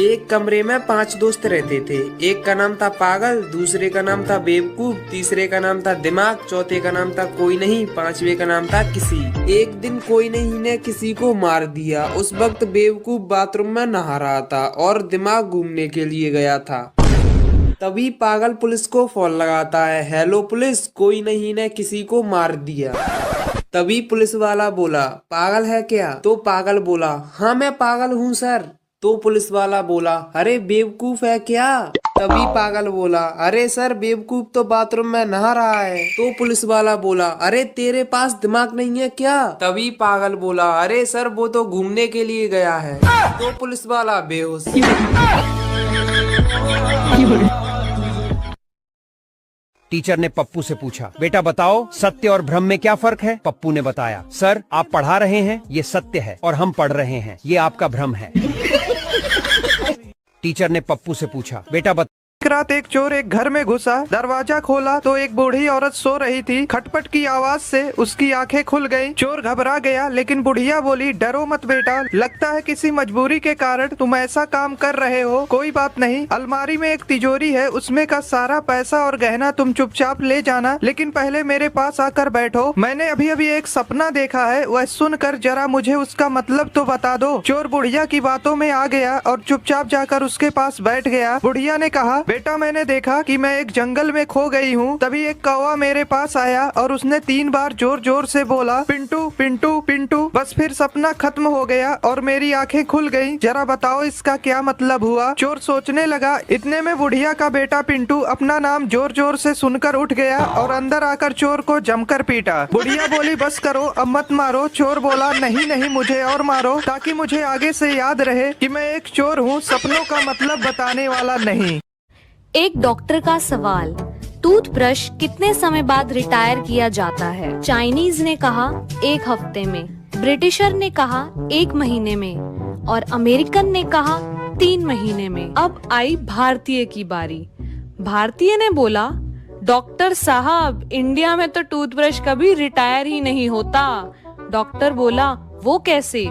एक कमरे में 5 दोस्त रहते थे। एक का नाम था पागल, दूसरे का नाम था बेवकूफ, तीसरे का नाम था दिमाग, चौथे का नाम था कोई नहीं, पांचवे का नाम था किसी। एक दिन कोई नहीं ने किसी को मार दिया। उस वक्त बेवकूफ बाथरूम में नहा रहा था और दिमाग घूमने के लिए गया था। तभी पागल पुलिस को फोन लगाता है, हेलो पुलिस, कोई नहीं ने किसी को मार दिया। तभी पुलिस वाला बोला, पागल है क्या? तो पागल बोला, हाँ मैं पागल हूँ सर। तो पुलिस वाला बोला, अरे बेवकूफ है क्या? तभी पागल बोला, अरे सर बेवकूफ तो बाथरूम में नहा रहा है। तो पुलिस वाला बोला, अरे तेरे पास दिमाग नहीं है क्या? तभी पागल बोला, अरे सर वो तो घूमने के लिए गया है। तो पुलिस वाला बेहोश। टीचर ने पप्पू से पूछा, बेटा बताओ सत्य और भ्रम में क्या फर्क है? पप्पू ने बताया, सर आप पढ़ा रहे हैं ये सत्य है और हम पढ़ रहे हैं ये आपका भ्रम है। टीचर ने पप्पू से पूछा, बेटा बता। एक रात एक चोर एक घर में घुसा, दरवाजा खोला तो एक बूढ़ी औरत सो रही थी। खटपट की आवाज से उसकी आंखें खुल गईं। चोर घबरा गया, लेकिन बुढ़िया बोली, डरो मत बेटा, लगता है किसी मजबूरी के कारण तुम ऐसा काम कर रहे हो। कोई बात नहीं, अलमारी में एक तिजोरी है, उसमें का सारा पैसा और गहना तुम चुपचाप ले जाना, लेकिन पहले मेरे पास आकर बैठो। मैंने अभी अभी एक सपना देखा है, वह सुनकर जरा मुझे उसका मतलब तो बता दो। चोर बुढ़िया की बातों में आ गया और चुपचाप जाकर उसके पास बैठ गया। बुढ़िया ने कहा, बेटा मैंने देखा कि मैं एक जंगल में खो गई हूँ। तभी एक कौवा मेरे पास आया और उसने 3 बार जोर जोर से बोला, पिंटू पिंटू पिंटू। बस फिर सपना खत्म हो गया और मेरी आंखें खुल गईं। जरा बताओ इसका क्या मतलब हुआ? चोर सोचने लगा। इतने में बुढ़िया का बेटा पिंटू अपना नाम जोर जोर से सुनकर उठ गया और अंदर आकर चोर को जमकर पीटा। बुढ़िया बोली, बस करो अब मत मारो। चोर बोला, नहीं नहीं मुझे और मारो, ताकि मुझे आगे से याद रहे कि मैं एक चोर हूँ, सपनों का मतलब बताने वाला नहीं। एक डॉक्टर का सवाल, टूथब्रश कितने समय बाद रिटायर किया जाता है? चाइनीज ने कहा 1 हफ्ते में, ब्रिटिशर ने कहा 1 महीने में और अमेरिकन ने कहा 3 महीने में। अब आई भारतीय की बारी। भारतीय ने बोला, डॉक्टर साहब इंडिया में तो टूथब्रश कभी रिटायर ही नहीं होता। डॉक्टर बोला, वो कैसे?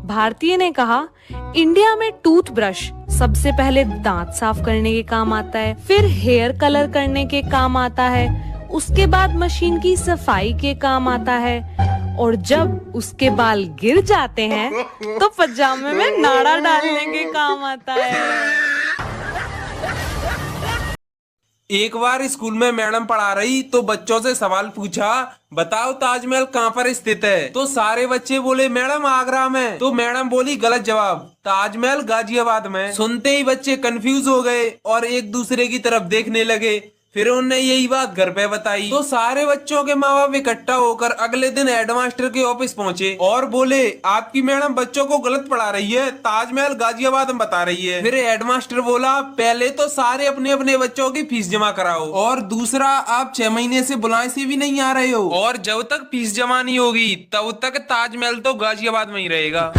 भारतीय ने कहा, इंडिया में टूथब्रश सबसे पहले दांत साफ करने के काम आता है, फिर हेयर कलर करने के काम आता है, उसके बाद मशीन की सफाई के काम आता है, और जब उसके बाल गिर जाते हैं तो पजामे में नाड़ा डालने के काम आता है। एक बार स्कूल में मैडम पढ़ा रही तो बच्चों से सवाल पूछा, बताओ ताजमहल कहाँ पर स्थित है? तो सारे बच्चे बोले, मैडम आगरा में। तो मैडम बोली, गलत जवाब, ताजमहल गाजियाबाद में। सुनते ही बच्चे कंफ्यूज हो गए और एक दूसरे की तरफ देखने लगे। फिर उन्होंने यही बात घर पे बताई तो सारे बच्चों के माँ बाप इकट्ठा होकर अगले दिन हेडमास्टर के ऑफिस पहुंचे और बोले, आपकी मैडम बच्चों को गलत पढ़ा रही है, ताजमहल गाजियाबाद में बता रही है। फिर हेडमास्टर बोला, पहले तो सारे अपने अपने बच्चों की फीस जमा कराओ, और दूसरा आप 6 महीने से बुलाए से भी नहीं आ रहे हो, और जब तक फीस जमा नहीं होगी तब तक ताजमहल तो गाजियाबाद में ही रहेगा।